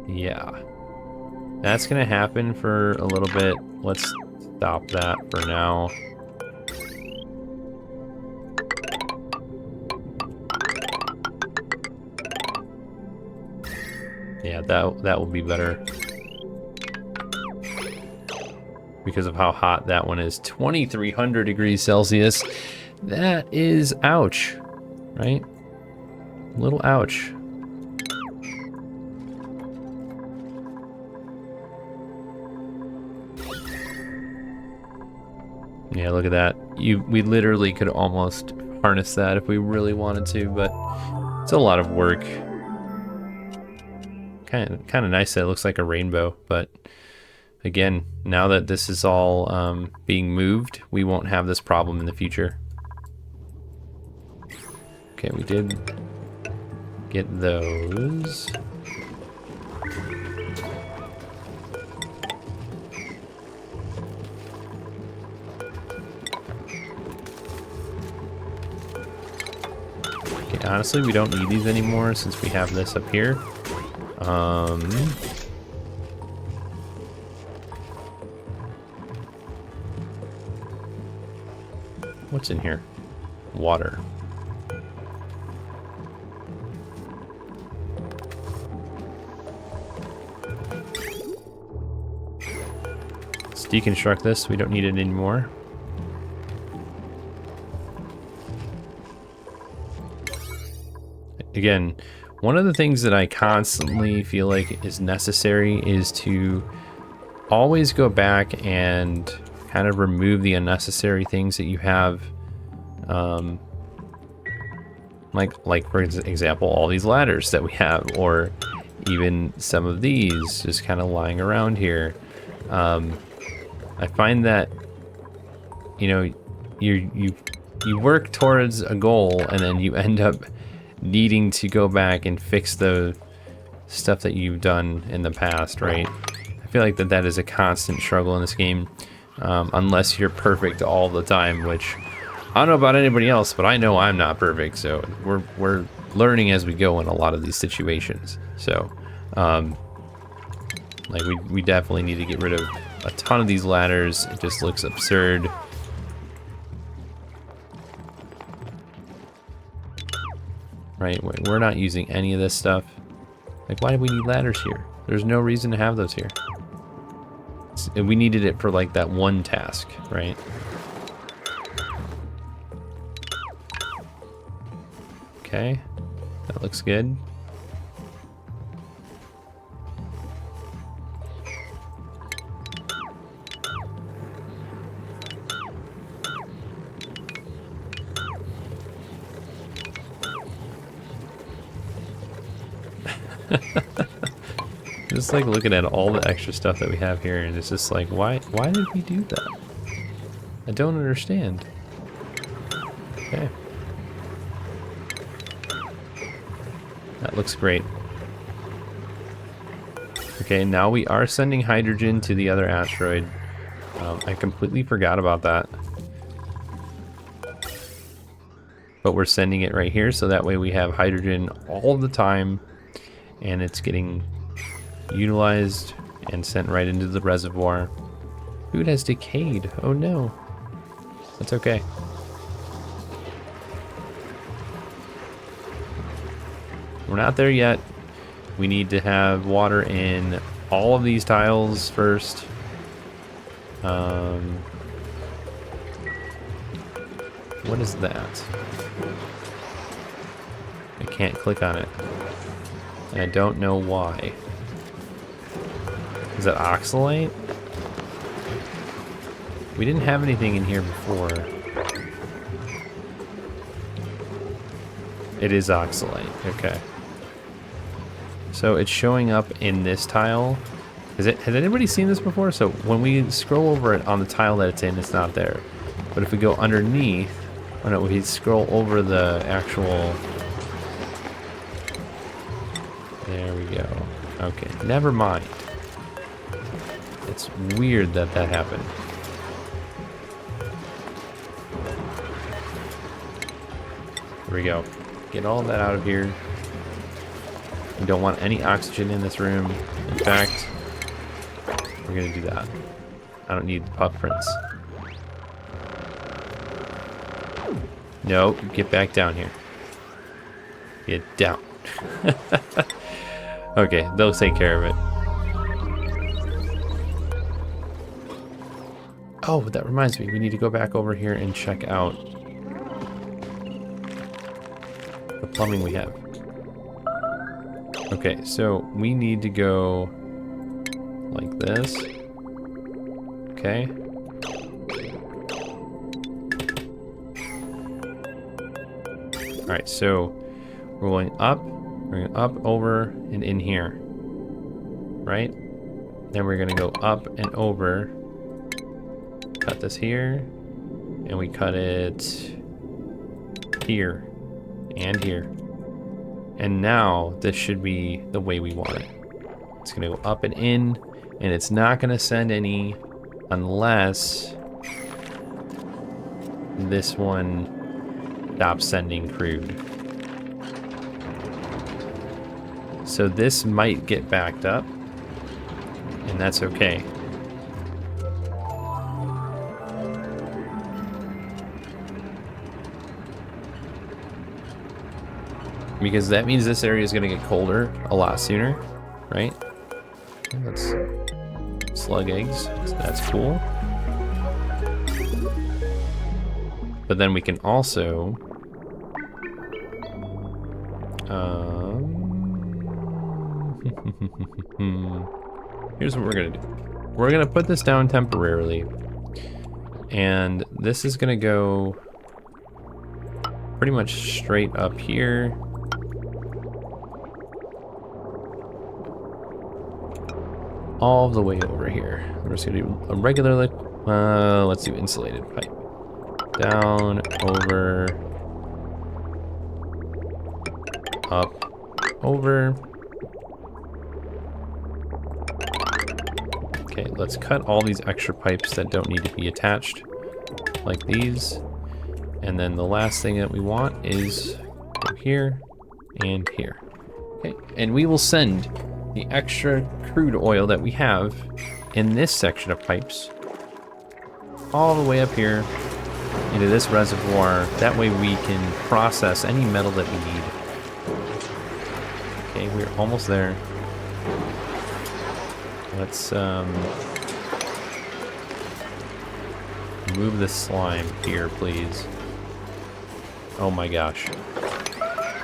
Yeah. That's gonna happen for a little bit. Let's stop that for now. Yeah, that will be better. Because of how hot that one is. 2,300 degrees Celsius. That is ouch, right? A little ouch. Yeah, look at that. We literally could almost harness that if we really wanted to, but it's a lot of work. Kind of nice that it looks like a rainbow, but again, now that this is all being moved, we won't have this problem in the future. Okay, we did get those. Okay, honestly, we don't need these anymore since we have this up here. What's in here? Water. Let's deconstruct this. We don't need it anymore. Again, one of the things that I constantly feel like is necessary is to always go back and kind of remove the unnecessary things that you have. Like for example, all these ladders that we have, or even some of these just kind of lying around here. I find that, you know, you work towards a goal and then you end up needing to go back and fix the stuff that you've done in the past, right? I feel like that is a constant struggle in this game, unless you're perfect all the time, which I don't know about anybody else, but I know I'm not perfect, so we're learning as we go in a lot of these situations. So, like we definitely need to get rid of a ton of these ladders. It just looks absurd. Right, we're not using any of this stuff. Like, why do we need ladders here? There's no reason to have those here. We needed it for like that one task, right? Okay, that looks good. Just like looking at all the extra stuff that we have here, and it's just like, why did we do that? I don't understand. Okay. That looks great. Okay, now we are sending hydrogen to the other asteroid. I completely forgot about that. But we're sending it right here, so that way we have hydrogen all the time, and it's getting utilized and sent right into the reservoir. Food has decayed. Oh no. That's okay. We're not there yet. We need to have water in all of these tiles first. What is that? I can't click on it. And I don't know why. Is that oxalate? We didn't have anything in here before. It is oxalate, okay. So it's showing up in this tile. Has anybody seen this before? So when we scroll over it on the tile that it's in, it's not there. But if we go underneath, oh no, we scroll over the actual... There we go. Okay, never mind. It's weird that that happened. There we go. Get all that out of here. We don't want any oxygen in this room. In fact, we're gonna do that. I don't need the puff prints. No, get back down here. Get down. Okay, they'll take care of it. Oh, that reminds me, we need to go back over here and check out the plumbing we have. Okay, so we need to go like this. Okay. Alright, so we're going up, over, and in here. Right? Then we're gonna go up and over. Cut this here, and we cut it here, and here. And now this should be the way we want it. It's gonna go up and in, and it's not gonna send any unless this one stops sending crude. So this might get backed up, and that's okay. Because that means this area is going to get colder a lot sooner, right? That's slug eggs, so that's cool. But then we can also... here's what we're going to do. We're going to put this down temporarily. And this is going to go pretty much straight up here. All the way over here. We're just gonna do a regular, let's do insulated pipe. Down, over, up, over. Okay, let's cut all these extra pipes that don't need to be attached, like these. And then the last thing that we want is go here and here. Okay, and we will send the extra crude oil that we have in this section of pipes all the way up here into this reservoir. That way we can process any metal that we need. Okay, we're almost there. Let's move the slime here, please. Oh my gosh.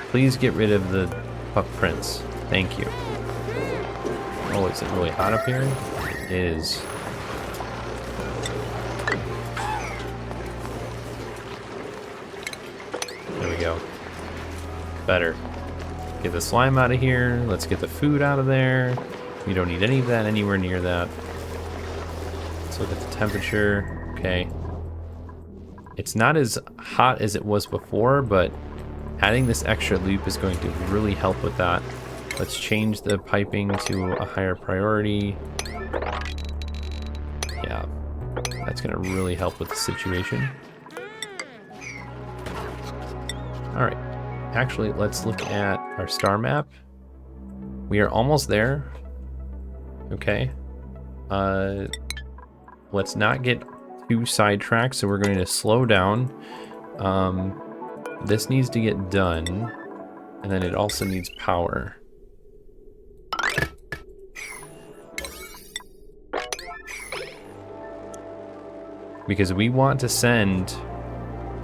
Please get rid of the puff prints. Thank you. Oh, is it really hot up here? It is. There we go. Better. Get the slime out of here. Let's get the food out of there. We don't need any of that anywhere near that. Let's look at the temperature. Okay. It's not as hot as it was before, but adding this extra loop is going to really help with that. Let's change the piping to a higher priority. Yeah, that's gonna really help with the situation. All right, actually, let's look at our star map. We are almost there. Okay. Let's not get too sidetracked, so we're going to slow down. This needs to get done, and then it also needs power. Because we want to send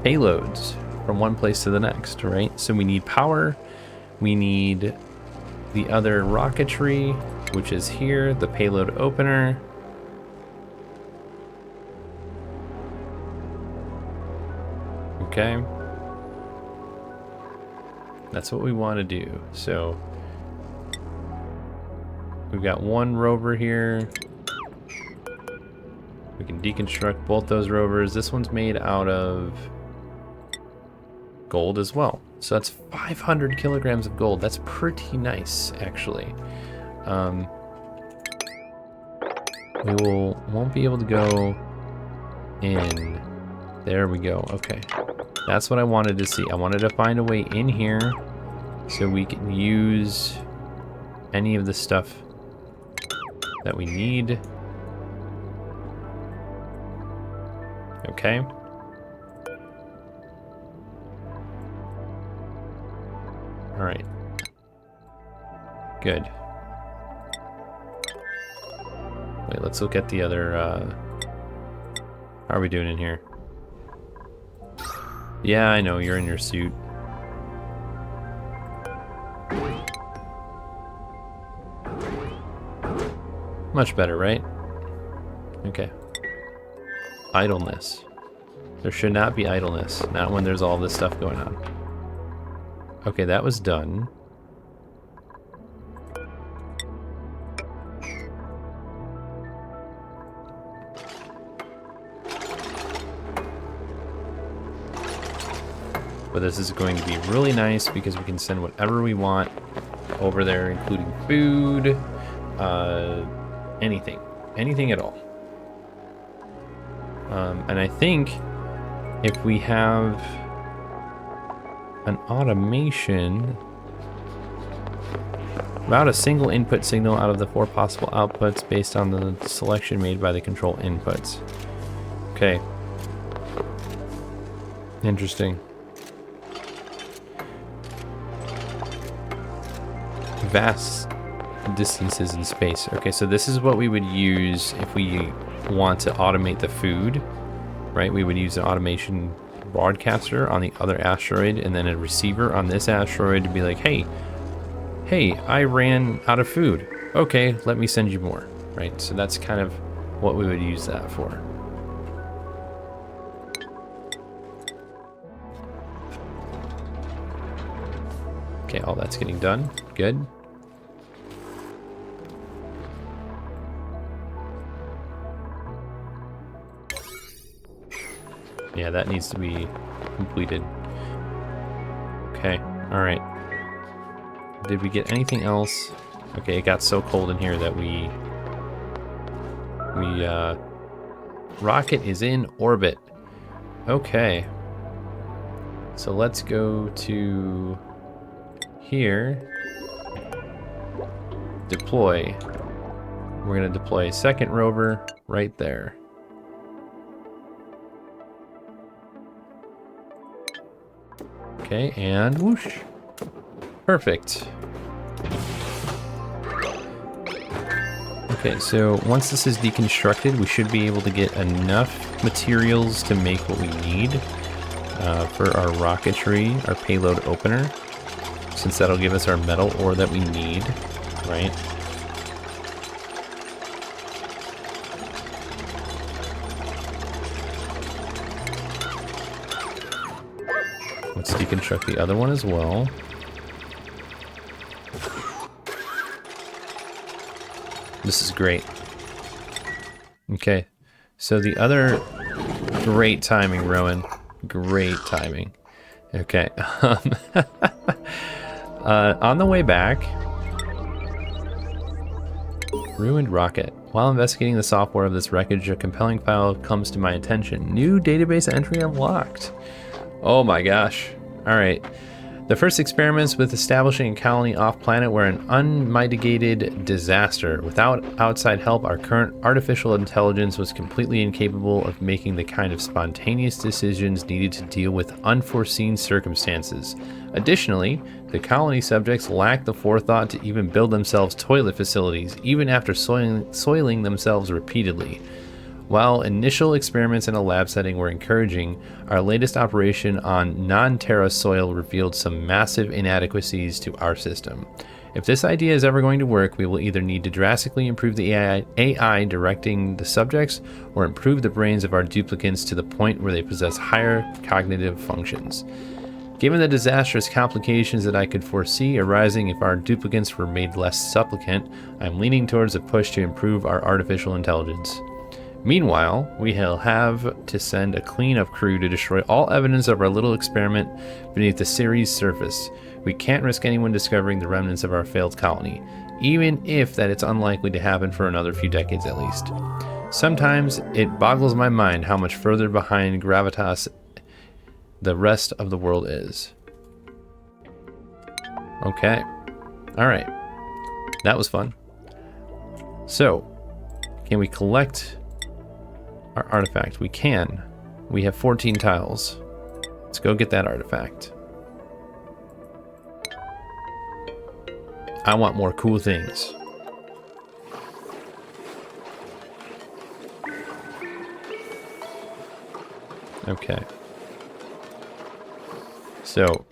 payloads from one place to the next, right? So we need power, we need the other rocketry, which is here, the payload opener. Okay. That's what we want to do. So we've got one rover here. We can deconstruct both those rovers. This one's made out of gold as well. So that's 500 kilograms of gold. That's pretty nice, actually. We won't be able to go in. There we go. Okay. That's what I wanted to see. I wanted to find a way in here so we can use any of the stuff that we need. Okay. All right. Good. Wait, let's look at the other, how are we doing in here? Yeah, I know, you're in your suit. Much better, right? Okay. Idleness. There should not be idleness, not when there's all this stuff going on. Okay, that was done. But this is going to be really nice because we can send whatever we want over there, including food, anything at all. And I think if we have an automation, about a single input signal out of the 4 possible outputs based on the selection made by the control inputs. Okay. Interesting. Vast distances in space. Okay, so this is what we would use if we want to automate the food, right? We would use an automation broadcaster on the other asteroid and then a receiver on this asteroid to be like, hey, I ran out of food. Okay, let me send you more, right? So that's kind of what we would use that for. Okay, all that's getting done. Good. Yeah, that needs to be completed. Okay, all right. Did we get anything else? Okay, it got so cold in here that rocket is in orbit. Okay. So let's go to here. Deploy. We're gonna deploy a second rover right there. Okay, and whoosh. Perfect. Okay, so once this is deconstructed, we should be able to get enough materials to make what we need for our rocketry, our payload opener, since that'll give us our metal ore that we need, right? Let's deconstruct the other one as well. This is great. Okay, so the other great timing, Rowan. Great timing. Okay. On the way back, Ruined rocket. While investigating the software of this wreckage, a compelling file comes to my attention. New database entry unlocked. Oh my gosh. All right. The first experiments with establishing a colony off-planet were an unmitigated disaster. Without outside help, our current artificial intelligence was completely incapable of making the kind of spontaneous decisions needed to deal with unforeseen circumstances. Additionally, the colony subjects lacked the forethought to even build themselves toilet facilities, even after soiling themselves repeatedly. While initial experiments in a lab setting were encouraging, our latest operation on non-Terra soil revealed some massive inadequacies to our system. If this idea is ever going to work, we will either need to drastically improve the AI directing the subjects or improve the brains of our duplicants to the point where they possess higher cognitive functions. Given the disastrous complications that I could foresee arising if our duplicants were made less supplicant, I'm leaning towards a push to improve our artificial intelligence. Meanwhile, we'll have to send a cleanup crew to destroy all evidence of our little experiment beneath the Ceres surface. We can't risk anyone discovering the remnants of our failed colony, even if that it's unlikely to happen for another few decades at least. Sometimes it boggles my mind how much further behind gravitas the rest of the world is. Okay. All right. That was fun. So, can we collect our artifact? We can. We have 14 tiles. Let's go get that artifact. I want more cool things. Okay. So,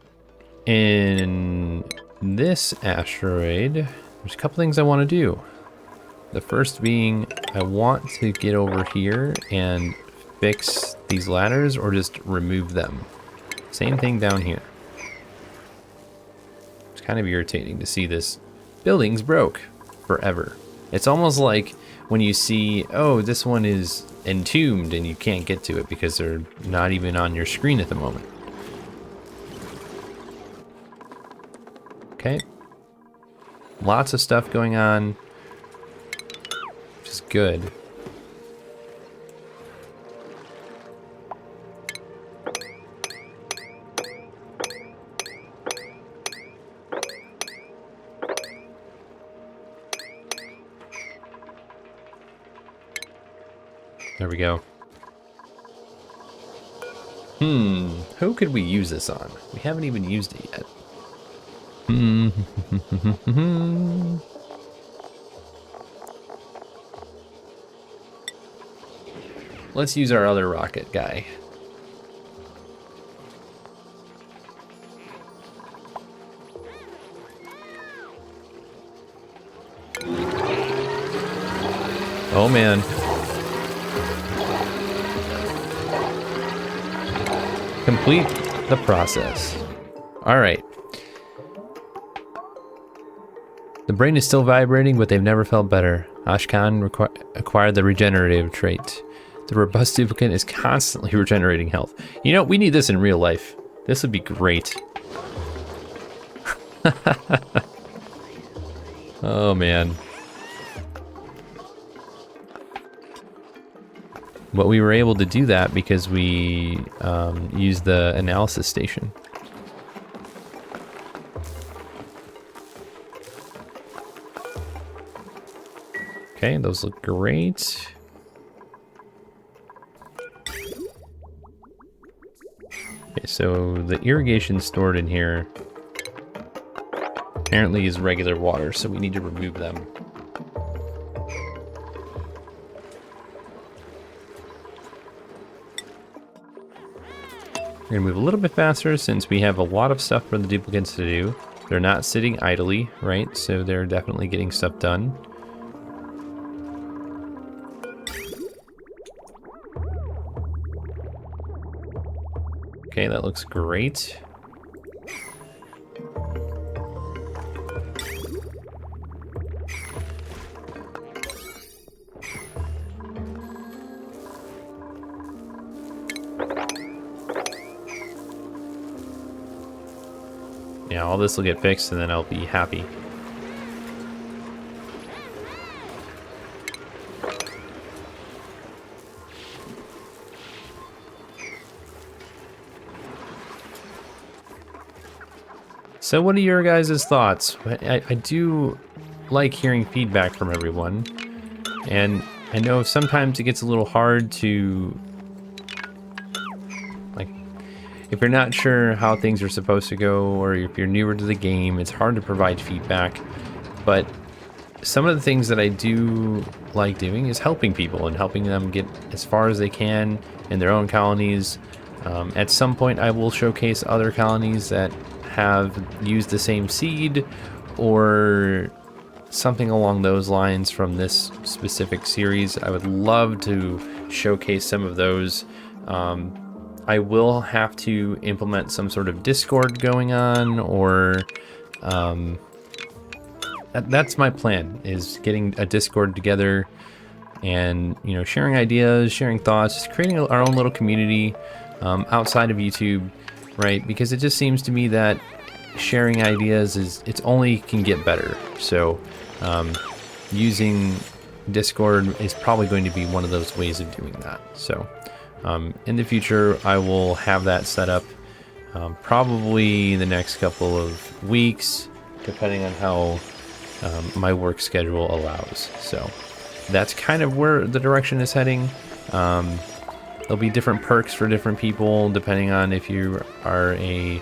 in this asteroid, there's a couple things I want to do. The first being, I want to get over here and fix these ladders or just remove them. Same thing down here. It's kind of irritating to see this building's broke forever. It's almost like when you see, oh, this one is entombed and you can't get to it because they're not even on your screen at the moment. Okay. Lots of stuff going on. Which is good. There we go. Who could we use this on? We haven't even used it yet. Let's use our other rocket guy. Oh man. Complete the process. All right. The brain is still vibrating, but they've never felt better. Ashkan acquired the regenerative trait. The robust duplicate is constantly regenerating health. You know, we need this in real life. This would be great. Oh, man. But we were able to do that because we used the analysis station. Okay, those look great. Okay, so the irrigation stored in here apparently is regular water, so we need to remove them. We're gonna move a little bit faster since we have a lot of stuff for the duplicates to do. They're not sitting idly, right? So they're definitely getting stuff done. Okay, that looks great. Yeah, all this will get fixed and then I'll be happy. So what are your guys' thoughts? I do like hearing feedback from everyone, and I know sometimes it gets a little hard to, like, if you're not sure how things are supposed to go, or if you're newer to the game, it's hard to provide feedback. But some of the things that I do like doing is helping people and helping them get as far as they can in their own colonies. At some point, I will showcase other colonies that have used the same seed or something along those lines from this specific series. I would love to showcase some of those. I will have to implement some sort of Discord going on, or that's my plan, is getting a Discord together and, you know, sharing ideas, sharing thoughts, creating our own little community outside of YouTube, right? Because it just seems to me that sharing ideas it's only can get better. So using Discord is probably going to be one of those ways of doing that. So in the future, I will have that set up probably the next couple of weeks, depending on how my work schedule allows. So that's kind of where the direction is heading. There'll be different perks for different people depending on if you are a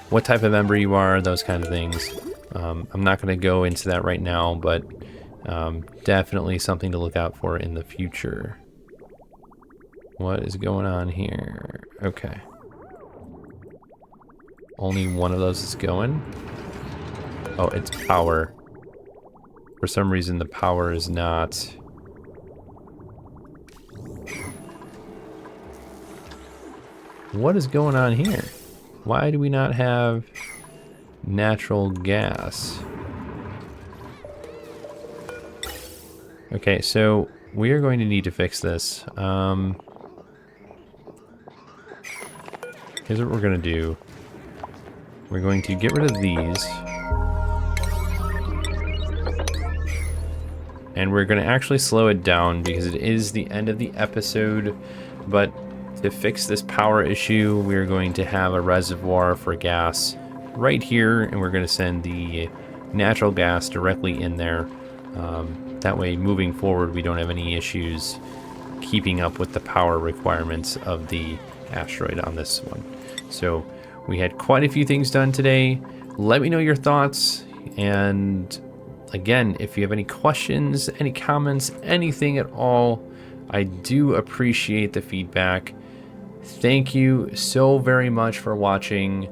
what type of member you are, those kind of things. I'm not going to go into that right now, but definitely something to look out for in the future. What is going on here? Okay. Only one of those is going. Oh, it's power. For some reason, the power is not. What is going on here? Why do we not have natural gas? Okay, so we are going to need to fix this. Here's what we're going to do. We're going to get rid of these. And we're going to actually slow it down because it is the end of the episode. But to fix this power issue, we're going to have a reservoir for gas right here. And we're going to send the natural gas directly in there. That way, moving forward, we don't have any issues keeping up with the power requirements of the asteroid on this one. So we had quite a few things done today. Let me know your thoughts, and again, if you have any questions, any comments, anything at all, I do appreciate the feedback. Thank you so very much for watching.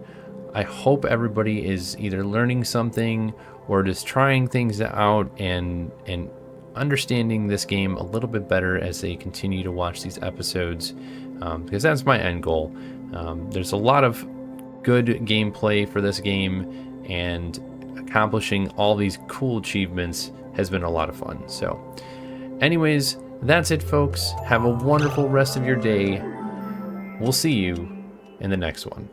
I hope everybody is either learning something or just trying things out and understanding this game a little bit better as they continue to watch these episodes, because that's my end goal. There's a lot of good gameplay for this game, and accomplishing all these cool achievements has been a lot of fun. So anyways, that's it, folks. Have a wonderful rest of your day. We'll see you in the next one.